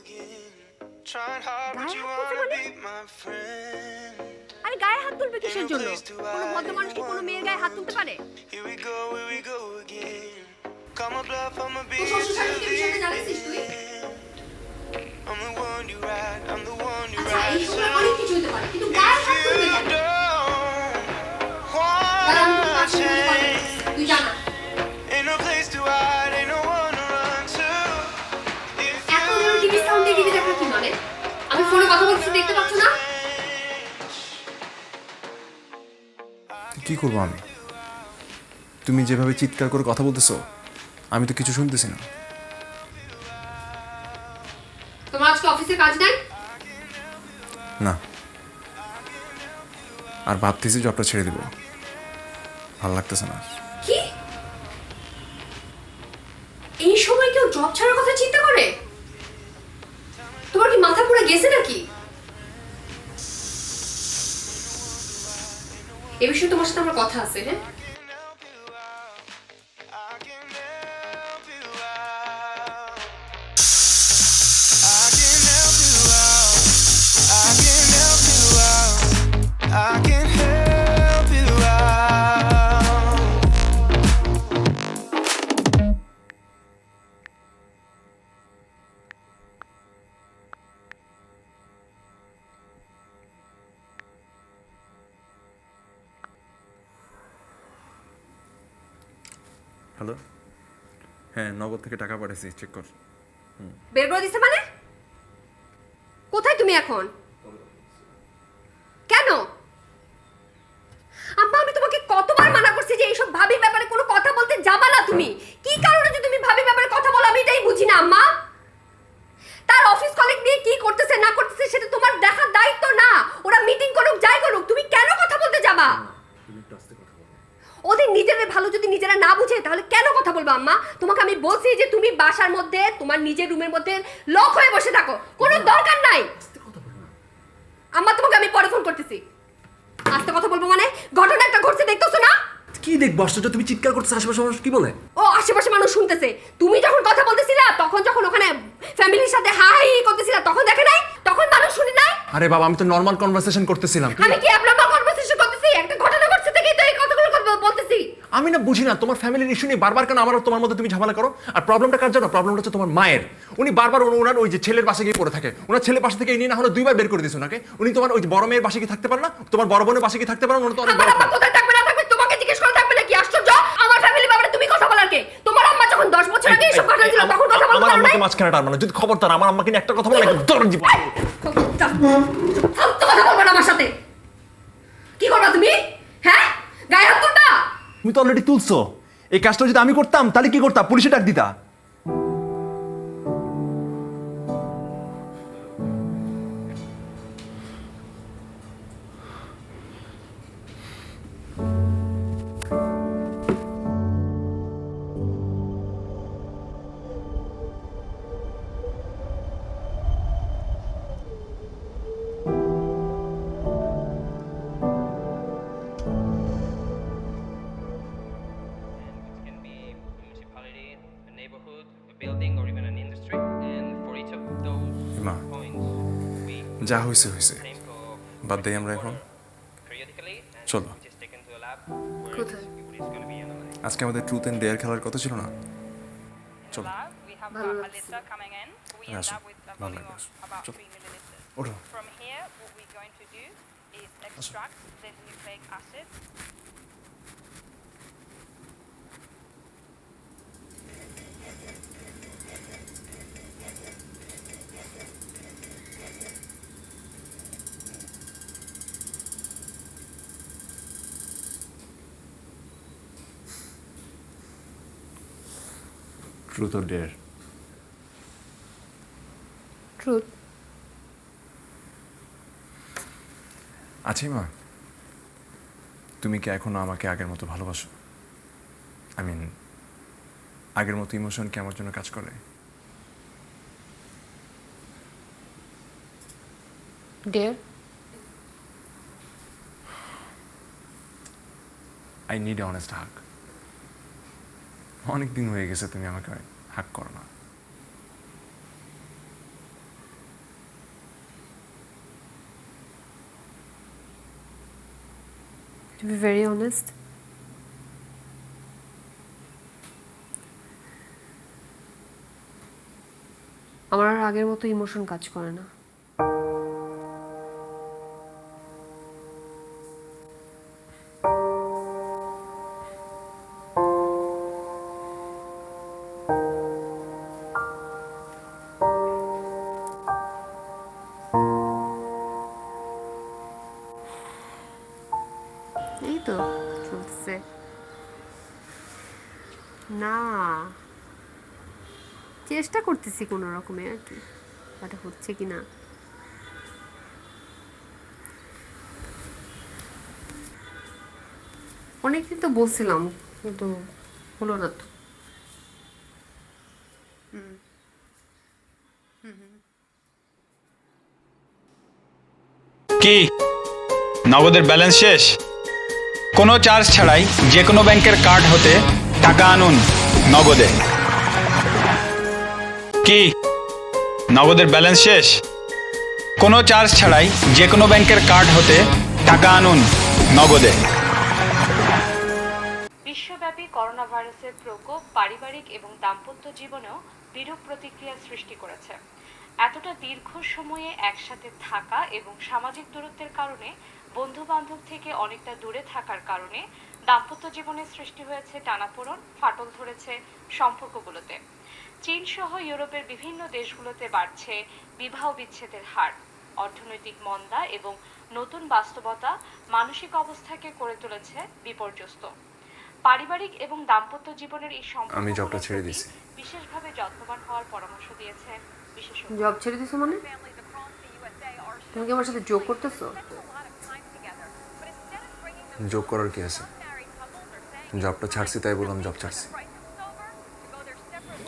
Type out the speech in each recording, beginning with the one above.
গায়ে হাত তুলছে মানে? আরে গায়ে হাত তুলবে কিসের জন্য? কোনো ভদ্র মানুষ কি কোনো মেয়ের গায়ে হাত তুলতে পারে? তোর শ্বশুর শাশুড়ি বিষয়টা জানিস তুই? আচ্ছা এই সময় অনেক কিছু হতে পারে কিন্তু গায়ে হাত তুলবে কেন? তুই জানা এখন টিভি সাউন্ডে টিভি দেখা কি মানে? আমি ফোনে কথা বলছি দেখতে পাচ্ছ না? কি করবো আমি? তুমি যেভাবে চিৎকার করে কথা বলতেছো আমি তো কিছু শুনতেছি না। তোমার আজকে অফিসে কাজ নাই? না, আর ভাবতেছি জবটা ছেড়ে দিব, ভালো লাগতেছে না। কি এই সময় কেউ জব ছাড়ার কথা চিন্তা করে? তোমার কি মাথা পুরো গেছে নাকি? এই বিষয়ে তোমার সাথে আমার কথা আছে। হ্যাঁ হ্যালো, হ্যাঁ নগদ থেকে টাকা পাঠাইছি, চেক কর। বের করে দিছে মানে? কোথায় তুমি এখন? কেন আম্মা আমি তোমাকে কতবার মানা করছি যে এইসব ভাবির ব্যাপারে কোনো কথা বলতে যাবা না তুমি? কি কারণে যে তুমি ভাবির ব্যাপারে কথা বলো আমি এটাই বুঝি না আম্মা। তার অফিস কলিগ নিয়ে কি করতেছে না করতেছে সেটা তোমার দেখার দায়িত্ব না। ওরা মিটিং করুক যাই করুক তুমি কেন কথা বলতে যাবা? ওদের নিজেদের ভালো যদি নিজেরা না বুঝে তাহলে কেন কথা বলবো আম্মা? তোমাকে আমি বলছি যে তুমি বাসার মধ্যে তোমার নিজের রুমের মধ্যে লক হয়ে বসে থাকো, কোনো দরকার নাই। আম্মা তোমাকে আমি পরে ফোন করতেছি। আস্তে কথা বলবো মানে? ঘটনা একটা ঘটছে দেখতেছো না? কি দেখবো আশ্চর্য, তুমি চিৎকার করতেছ, আশেপাশে মানুষ কি বলে? ও আশেপাশে মানুষ শুনতেছে। তুমি যখন কথা বলতেছিলা তখন যখন ওখানে ফ্যামিলির সাথে হাই করতেছিলা তখন দেখে নাই? তখন মানুষ শুনে নাই? আরে বাবা আমি তো নরমাল কনভারসেশন করতেছিলাম। আমি কি অ্যাবনর্মাল কনভারসেশন করতেছি? একটা ঘটনা ঘটছে দেখেই তো এই কথাগুলো বলতেছি। আমি না বুঝি না তোমার ফ্যামিলির ইস্যু নিয়ে বারবার কেন আমার আর তোমার মধ্যে তুমি ঝামেলা করো। আর প্রবলেমটা কার জন্য? প্রবলেমটা হচ্ছে তোমার মায়ের। উনি বারবার ওনার ওই যে ছেলের পাশে গিয়ে পড়ে থাকে। ওনার ছেলের পাশে থেকে এই নিয়ে না হলে দুইবার বের করে দিয়েছে ওনাকে। উনি তোমার ওই যে বড় মেয়ের পাশে কি থাকতে পারে না? তোমার বড় বোনের পাশে কি থাকতে পারে না? উনি তো অনেক আমার আম্মা কোথায় থাকবে না থাকবে তোমাকে জিজ্ঞেস করে থাকবে নাকি? আশ্চর্য, আমার ফ্যামিলি ব্যাপারে তুমি কথা বলার কে? তোমার আম্মা যখন 10 বছর আগে এসব ঘটনা ছিল তখন কথা বলতে আমার পারো আম্মাকে না? মাঝখানে টানবে না। যদি খবরদার আমার আম্মাকে নিয়ে একটা কথা বলে একদম দরজ জীবন। ফালতু কথা বলবে না আমার সাথে। কি করবা তুমি? হ্যাঁ গায়ে হাত তুলবা? তুমি তো অলরেডি তুলছো। এই কাজটা যদি আমি করতাম তাহলে কি করতাম? পুলিশে ডাক দিতা। Can be a municipality, a neighborhood, a building, or even an industry. And for each of those মা, points, we যা হয়েছে হয়েছে, think of বাদ দেই আমরা এখন। periodically, and চলো। which is taken to a lab where কোথায়? it's going to be analyzed. আজকে আমাদের ট্রুথ এন্ড ডেয়ার খেলার কথা ছিল না? চলো। Lab, we have ভালো a লাগছে। liter coming in. We Yeah, end so up with a ভালো volume লাগছে। of about চলো। 3 milliliters. ওঠো। From here, what we're going to do is extract the nucleic acid. Truth or dare? Truth. আছি মা, তুমি কি এখনো আমাকে আগের মতো ভালোবাসো? আই মিন আগের মতো ইমোশন কি আমার জন্য কাজ করে? ডিয়ার আই নিড অনেস্ট হাগ। অনেক দিন হয়ে গেছে তুমি আমাকে হাগ করো না। To be very honest, আমার আর আগের মতো ইমোশন কাজ করে না। এই তো চলছে না, চেষ্টা করতেছি কোনো রকমে আর কি, বাট হচ্ছে কি না। অনেকদিন তো বলছিলাম কিন্তু হলো না তো। কি নগদের ব্যালেন্স শেষ? কোনো চার্জ ছাড়াই যে কোনো ব্যাংকের কার্ড হতে টাকা আনুন নগদে। কি নগদের ব্যালেন্স শেষ? কোনো চার্জ ছাড়াই যে কোনো ব্যাংকের কার্ড হতে টাকা আনুন নগদে। বিশ্বব্যাপী করোনা ভাইরাসের প্রকোপ পারিবারিক এবং দাম্পত্য জীবনেও বিরূপ প্রতিক্রিয়া সৃষ্টি করেছে। এতটা দীর্ঘ সময়ে একসাথে থাকা এবং সামাজিক দূরত্বের কারণে বন্ধু বান্ধব থেকে অনেকটা দূরে থাকার কারণে দাম্পত্য জীবনে সৃষ্টি হয়েছে টানাপোড়েন, ফাটল ধরেছে সম্পর্কগুলোতে। চীন সহ ইউরোপের বিভিন্ন দেশগুলোতে বাড়ছে বিবাহ বিচ্ছেদের হার। অর্থনৈতিক মন্দা এবং নতুন বাস্তবতা মানসিক অবস্থাকে করে তুলেছে বিপর্যস্ত। পারিবারিক এবং দাম্পত্য জীবনের এই আমি জবটা সম্পর্কগুলোর ছেড়ে প্রতি দিছি। বিশেষভাবে যত্নবান হওয়ার পরামর্শ দিয়েছেন বিশেষজ্ঞ। জব ছেড়ে দিছো মানে? তুমি কি আমার সাথে যোগ করতেছো? যোগ করার কি আছে? জবটা ছাড়ছি তাই বললাম জব ছাড়ছি।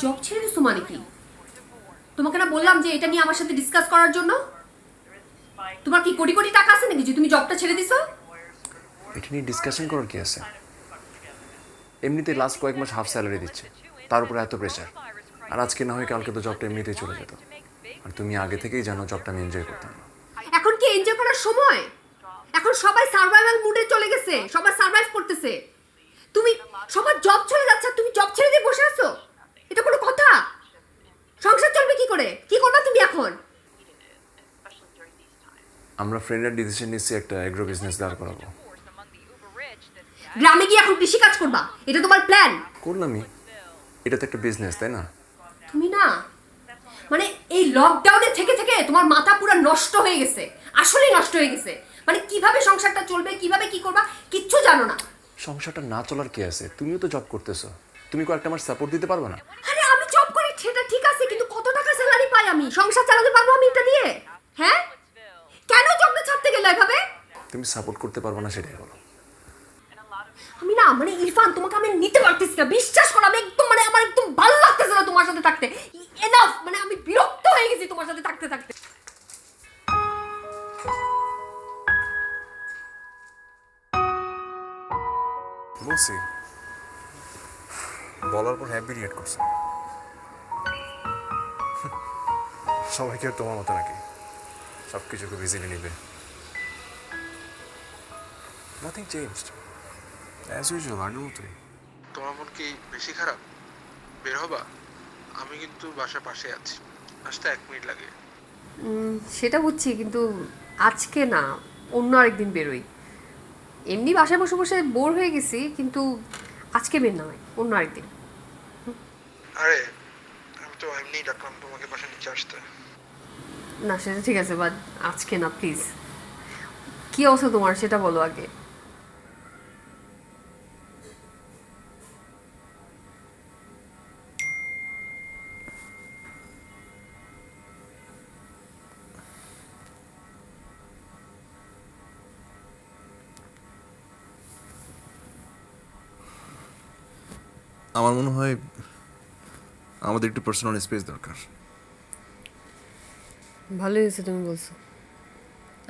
জব ছেড়ে দিছো মানে কি? তোমাকে না বললাম যে এটা নিয়ে আমার সাথে ডিসকাস করার জন্য? তোমার কি কোটি কোটি টাকা আছে নাকি যে তুমি জবটা ছেড়ে দিছো? এটা নিয়ে ডিসকাশন করার কি আছে? এমনিতে লাস্ট কয়েক মাস হাফ স্যালারি দিচ্ছে, তার উপরে এত প্রেশার। আর আজকে না হয় কালকে তো জবটা এমনিতেই চলে যেত। আর তুমি আগে থেকেই জানো জবটা আমি এনজয় করতাম না। এখন কি এনজয় করার সময়? এখন সবাই সার্ভাইভাল মুডে চলে গেছে, সবাই সার্ভাইভ করতেছে। তুমি সবার জব চলে যাচ্ছে, তুমি জব ছেড়ে দিয়ে বসে আছো? এটা কোনো কথা? সংসার চলবে কি করে? কি করবা তুমি এখন? আমরা ফ্রেন্ডের ডিসিশন নিচ্ছি একটা এগ্রো বিজনেস দাঁড় করাবো। গ্রামে গিয়ে এখন কৃষি কাজ করবা, এটা তোমার প্ল্যান? করলামই, এটা তো একটা বিজনেস, তাই না? তুমি না মানে এই লকডাউনে থেকে থেকে তোমার মাথা পুরো নষ্ট হয়ে গেছে, আসলেই নষ্ট হয়ে গেছে। মানে কিভাবে সংসারটা চলবে, কিভাবে কি করবা কিচ্ছু জানো না। সংসারটা না চলার কি আছে? তুমিও তো জব করতেছো, তুমি কয়েকটা মাস সাপোর্ট দিতে পারবে না? আরে আমি জব করি সেটা ঠিক আছে, কিন্তু কত টাকা স্যালারি পাই আমি? সংসার চালাতে পারবো আমি এটা দিয়ে? হ্যাঁ, কেন জবটা ছাড়তে গেলে এভাবে? তুমি সাপোর্ট করতে পারবে না সেটাই বলো। আমি না মানে ইরফান, তোমাকে আমি নিতে পারতেছি না, বিশ্বাস করো। আমি একদম মানে আমার একদম ভালো লাগতেছে না তোমার সাথে থাকতে। এনাফ, মানে আমি বিরক্ত হয়ে গেছি তোমার সাথে থাকতে থাকতে। বলছি, বলার পর হ্যাপি রিয়েক্ট করছে। সবাই কি আর তোমার মতো নাকি সব কিছু খুব ইজিলি নিবে? নাথিং চেঞ্জড, অ্যাজ ইউজুয়াল, আগের মতোই। তোমার মন কি বেশি খারাপ? বের হবা? আমি কিন্তু বাসার পাশে আছি, আসতে 1 মিনিট লাগে। সেটা বুঝছি, কিন্তু আজকে না, অন্য আরেকদিন বেরোই। এমনি বাসায় বসে বসে বোর হয়ে গেছি, কিন্তু আজকে বের না হয়, অন্য আরেকদিন। আরে আমি তো এমনিই ডাকলাম তোমাকে বাসা নিচে আসতে। না সেটা ঠিক আছে, বাট আজকে না প্লিজ। কি অবস্থা তোমার সেটা বলো আগে। আমার মনে হয় আমাদের একটু পার্সোনাল স্পেস দরকার। ভালোই হয়েছে তুমি বলছো,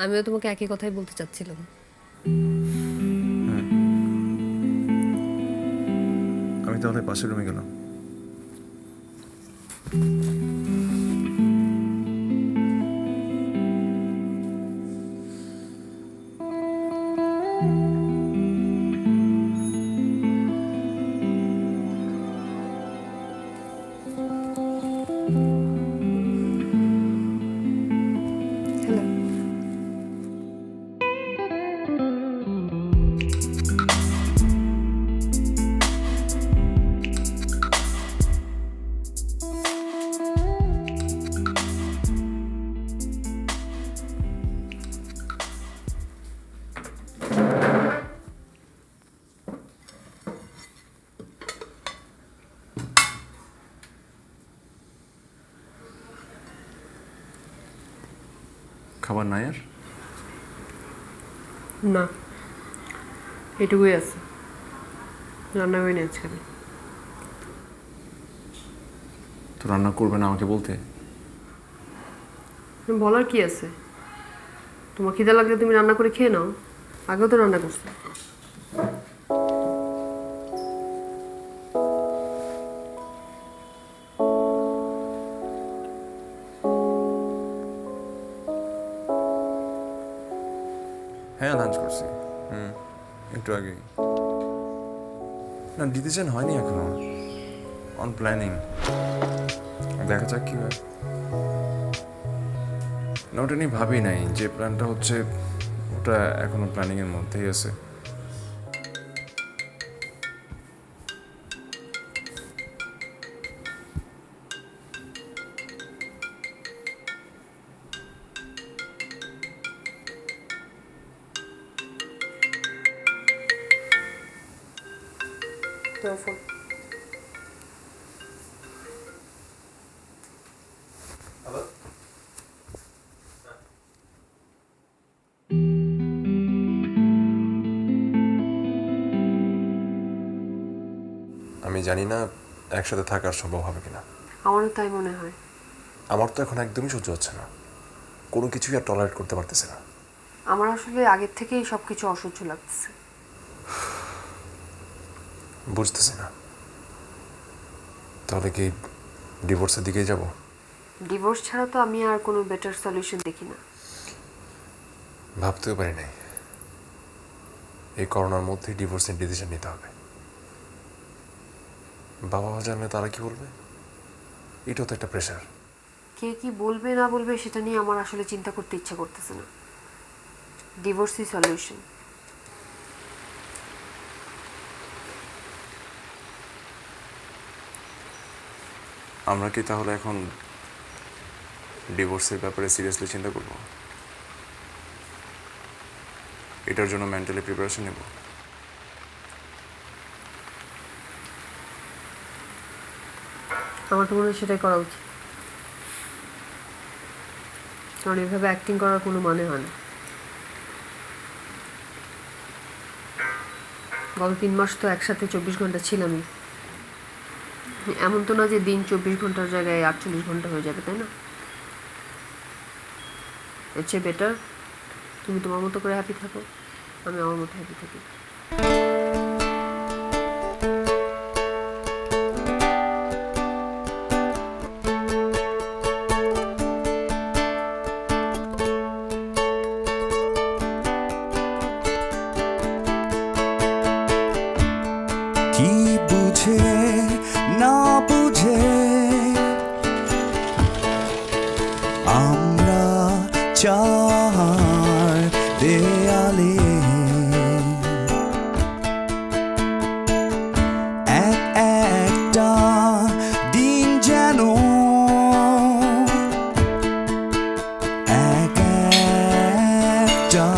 আমিও তোমাকে একই কথাই বলতে চাচ্ছিলাম। আমি তাহলে পাশের রুমে গেলাম। খাবার নাই আর? না, এটুকুই আছে, রান্না হয়নি আজকে। তো রান্না করবে না আমাকে বলতে? বলার কি আছে? তোমার খিদে লাগলে তুমি রান্না করে খেয়ে নাও, আগেও তো রান্না করছো। হ্যাঁ, লাঞ্চ করছি। একটু আগে। না, ডিসিশন হয়নি এখনো, অন প্ল্যানিং, দেখা যাক কি হয়। না, ওটা নিয়ে ভাবি নাই, যে প্ল্যানটা হচ্ছে ওটা এখনো প্ল্যানিং এর মধ্যেই আছে। তোমার ফোন। আমি জানি না একসাথে থাকার সম্ভব হবে কিনা। আমারও তাই মনে হয়। আমার তো এখন একদমই সহ্য হচ্ছে না, কোনো কিছুই আর টলারেট করতে পারতেছে না। আমার আসলে আগের থেকেই সবকিছু অসহ্য লাগতেছে। বুঝতেছি না, তাহলে কি ডিভোর্সের দিকেই যাব? ডিভোর্স ছাড়া তো আমি আর কোনো বেটার সলিউশন দেখি না। ভাবতেও পারি নাই এই করোনার মধ্যে ডিভোর্সের ডিসিশন নিতে হবে। বাবা মা জানলে তারা কি বলবে? এটাও তো একটা প্রেশার। কে কি বলবে না বলবে সেটা নিয়ে আমার আসলে চিন্তা করতে ইচ্ছা করতেছে না। ডিভোর্সই সলিউশন। আমরা কি তাহলে এখন ডিভোর্সের ব্যাপারে সিরিয়াসলি চিন্তা করব? এটার জন্য মেন্টালি প্রিপারেশন নেব? আমার তো মনে হয় সেটাই করা উচিত, কারণ এভাবে অ্যাক্টিং করার কোনো মানে হয় না। গত 3 মাস তো একসাথে 24 ঘন্টা ছিলামই। এমন তো না যে দিন 24 ঘন্টার জায়গায় 48 ঘন্টা হয়ে যাবে, তাই না? এর চেয়ে বেটার তুমি তোমার মতো করে হ্যাপি থাকো, আমি আমার মতো হ্যাপি থাকি। কি বুঝে না বুঝে আমরা চার দেয়ালে এক একটা দিন যেন এক একটা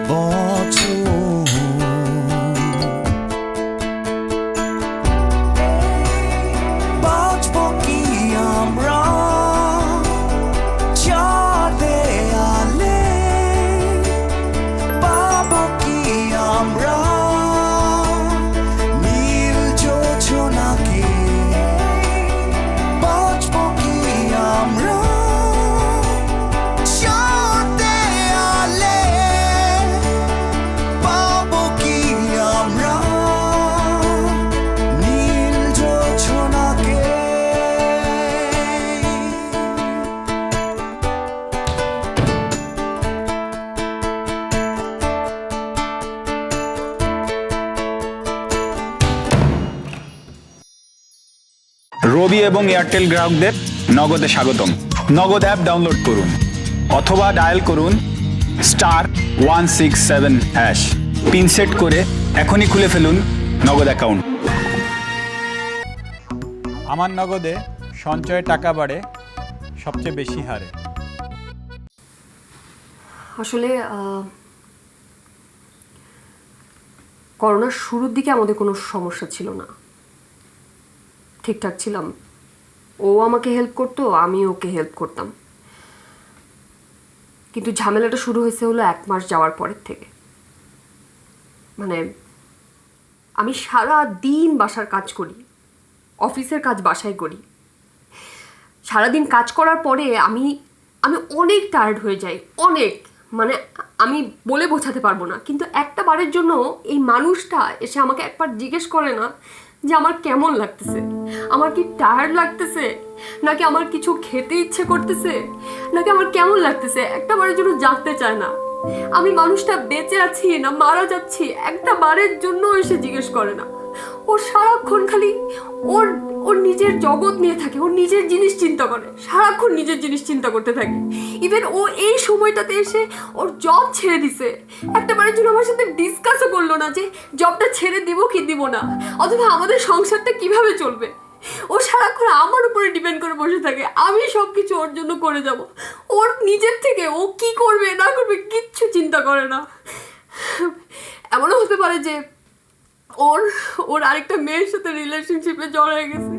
বছর। বাঁচব কি আমরা চার দেয়ালে, পাবো কি আমরা নীল যোজনাকে, বাঁচব কি আমরা চার দেয়ালে, পাবো কি আমরা নীল যোজনাকে। রবি এবং এয়ারটেল গ্রাহকদের নগদে স্বাগতম। নগদ অ্যাপ ডাউনলোড করুন অথবা ডায়াল করুন *167# পিন সেট করে এখনই খুলে ফেলুন নগদ অ্যাকাউন্ট। আমার নগদে সঞ্চয়ে টাকা বাড়ে সবচেয়ে বেশি হারে। আসলে করোনার শুরুর দিকে আমাদের কোনো সমস্যা ছিল না, ঠিকঠাক ছিলাম। ও আমাকে হেল্প করতো, আমি ওকে হেল্প করতাম। কিন্তু ঝামেলাটা শুরু হয়েছে হলো 1 মাস যাওয়ার পরের থেকে। মানে আমি সারা দিন বাসার কাজ করি, অফিসের কাজ বাসায় করি। সারাদিন কাজ করার পরে আমি অনেক টায়ার্ড হয়ে যাই, অনেক, মানে আমি বলে বোঝাতে পারবো না। কিন্তু একটা বারের জন্য এই মানুষটা এসে আমাকে একবার জিজ্ঞেস করে না যে আমার কেমন লাগতেছে, আমার কি টায়ার্ড লাগতেছে, নাকি আমার কিছু খেতে ইচ্ছে করতেছে, নাকি আমার কেমন লাগতেছে, একটা বারের জন্য জানতে চায় না আমি মানুষটা বেঁচে আছি না মারা যাচ্ছি, একটা বারের জন্য এসে জিজ্ঞেস করে না। ও সারাক্ষণ খালি ওর ওর নিজের জগৎ নিয়ে থাকে, ওর নিজের জিনিস চিন্তা করে, সারাক্ষণ নিজের জিনিস চিন্তা করতে থাকে। ইভেন ও এই সময়টাতে এসে ওর জব ছেড়ে দিছে, একটা বারের জন্য আমার সাথে ডিসকাসও করলো না যে জবটা ছেড়ে দিব কি দিব না, অথবা আমাদের সংসারটা কিভাবে চলবে। ও সারাক্ষণ আমার উপরে ডিপেন্ড করে বসে থাকে, আমি সব কিছু ওর জন্য করে যাব। ওর নিজের থেকে ও কি করবে না করবে কিচ্ছু চিন্তা করে না। এমনও হতে পারে যে ওর আরেকটা মেয়ের সাথে রিলেশনশিপে জড়ায় গেছে,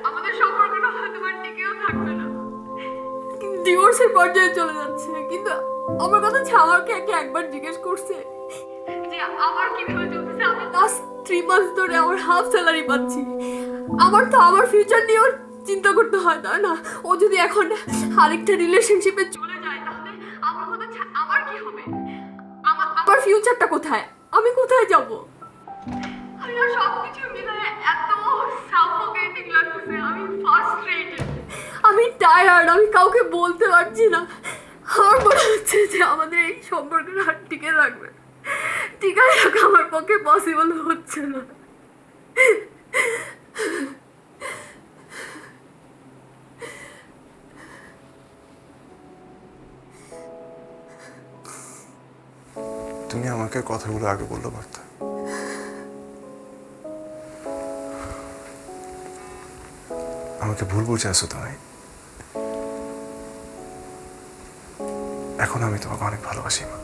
আমাদের সম্পর্কটা হয়তো আর টিকেও থাকবে না, ডিভোর্সের পর্যায়ে চলে যাচ্ছে। কিন্তু আমার কথা হচ্ছে আমাকে একবার জিজ্ঞেস করছে যে আমার কিভাবে চলতেছে। আমি লাস্ট 3 মাস ধরে আমার হাফ স্যালারি পাচ্ছি, আমার তো আমার ফিউচার নিয়েও চিন্তা করতে হয়, তাই না? ও যদি এখন আরেকটা রিলেশনশিপে চলে যায় তাহলে আমার কথা হচ্ছে আমার কি হবে, আমার ফিউচারটা কোথায়, আমি কোথায় যাব? আমি আর সবকিছু মিলে এত সাফোকেটিং লাগতেছে, আমি ফ্রাস্ট্রেটেড, আমি টায়ার্ড, আমি কাউকে বলতে পারছি না। আমার মনে হচ্ছে যে আমাদের এই সম্পর্কটা আর টিকে থাকবে, টিকায় রাখা আমার পক্ষে পসিবল হচ্ছে না। তুমি আমাকে কথাগুলো আগে বললে পারতে। আমাকে ভুল বুঝে আসো তুমি। এখন আমি তোমাকে অনেক ভালোবাসি মা।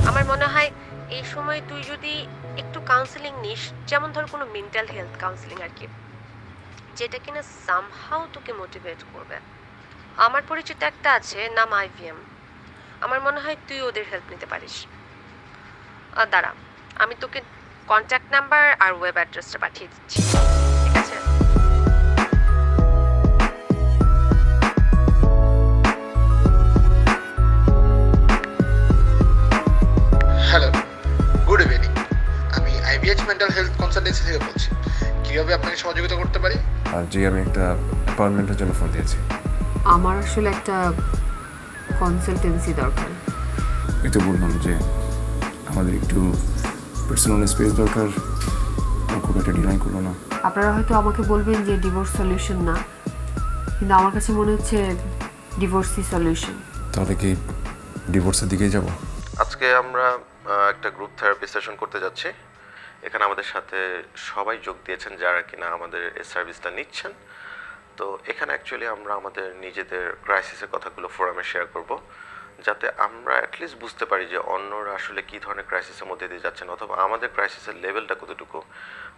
আমার মনে হয় এই সময় তুই যদি একটু কাউন্সেলিং নিস, যেমন ধর কোনো মেন্টাল হেলথ কাউন্সেলিং আর কি, যেটা কিনা সামহাও তোকে মোটিভেট করবে। আমার পরিচিত একটা আছে, নাম IVM। আমার মনে হয় তুই ওদের হেল্প নিতে পারিস। দাঁড়া, আমি তোকে কন্ট্যাক্ট নাম্বার আর ওয়েব অ্যাড্রেসটা পাঠিয়ে দিচ্ছি, ঠিক আছে? Hello, good evening. আমি IVH মেন্টাল হেলথ কনসালটেন্সি থেকে বলছি। কীভাবে আপনাকে সহযোগিতা করতে পারি? আর জি, আমি একটা অ্যাপয়েন্টমেন্টের জন্য ফোন দিয়েছি। আমার আসলে একটা কনসালটেন্সি দরকার। এই তো বললাম যে আমাদের একটু পার্সোনাল স্পেস দরকার, খুব একটা ডিনাই করলো না। আপনারা হয়তো আমাকে বলবেন যে ডিভোর্স সলিউশন না, কিন্তু আমার কাছে মনে হচ্ছে ডিভোর্সই সলিউশন। তাহলে কি ডিভোর্সের দিকেই যাব? আজকে আমরা একটা গ্রুপ থেরাপি সেশন করতে যাচ্ছি। এখানে আমাদের সাথে সবাই যোগ দিয়েছেন যারা কিনা আমাদের এই সার্ভিসটা নিচ্ছেন। তো এখানে অ্যাকচুয়ালি আমরা আমাদের নিজেদের ক্রাইসিসের কথাগুলো ফোরামে শেয়ার করব, যাতে আমরা অ্যাটলিস্ট বুঝতে পারি যে অন্যরা আসলে কী ধরনের ক্রাইসিসের মধ্যে দিয়ে যাচ্ছেন, অথবা আমাদের ক্রাইসিসের লেভেলটা কতটুকু।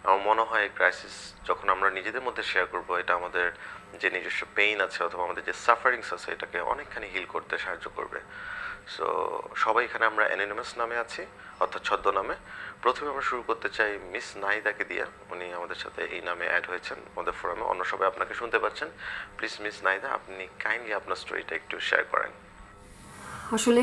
আমার মনে হয় এই ক্রাইসিস যখন আমরা নিজেদের মধ্যে শেয়ার করব, এটা আমাদের যে নিজস্ব পেইন আছে অথবা আমাদের যে সাফারিংস আছে এটাকে অনেকখানি হিল করতে সাহায্য করবে। সো সবাই এখানে আমরা অ্যানোনিমাস নামে আছি, অর্থাৎ ছদ্মনামে। প্রথমে আমরা শুরু করতে চাই মিস নাহিদাকে দিয়ে। উনি আমাদের সাথে এই নামে অ্যাড হয়েছেন আমাদের ফোরামে, অন্য সবাই আপনাকে শুনতে পাচ্ছেন। প্লিজ মিস নাহিদা, আপনি কাইন্ডলি আপনার স্টোরিটা একটু শেয়ার করেন। আসলে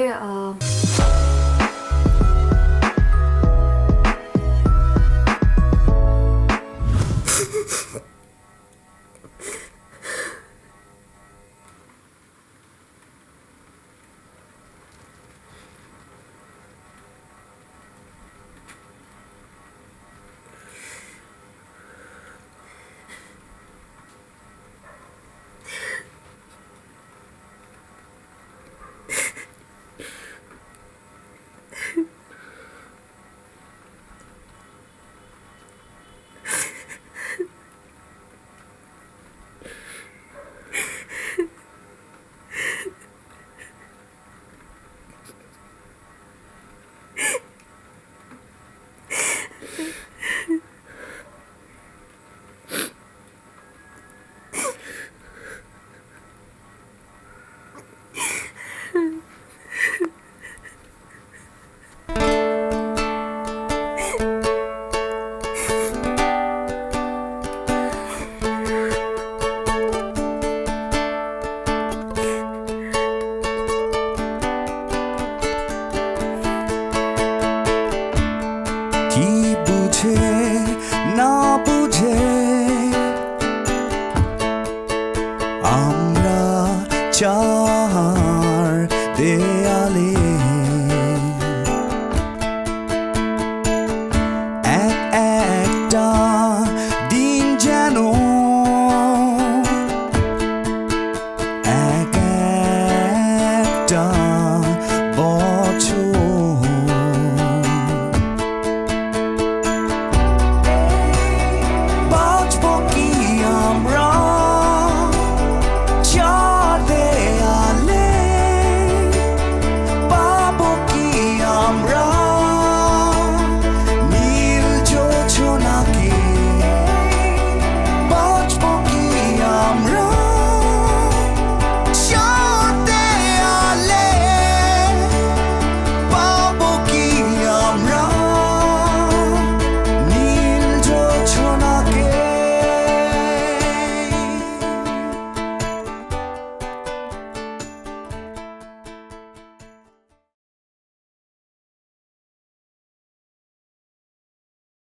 চাই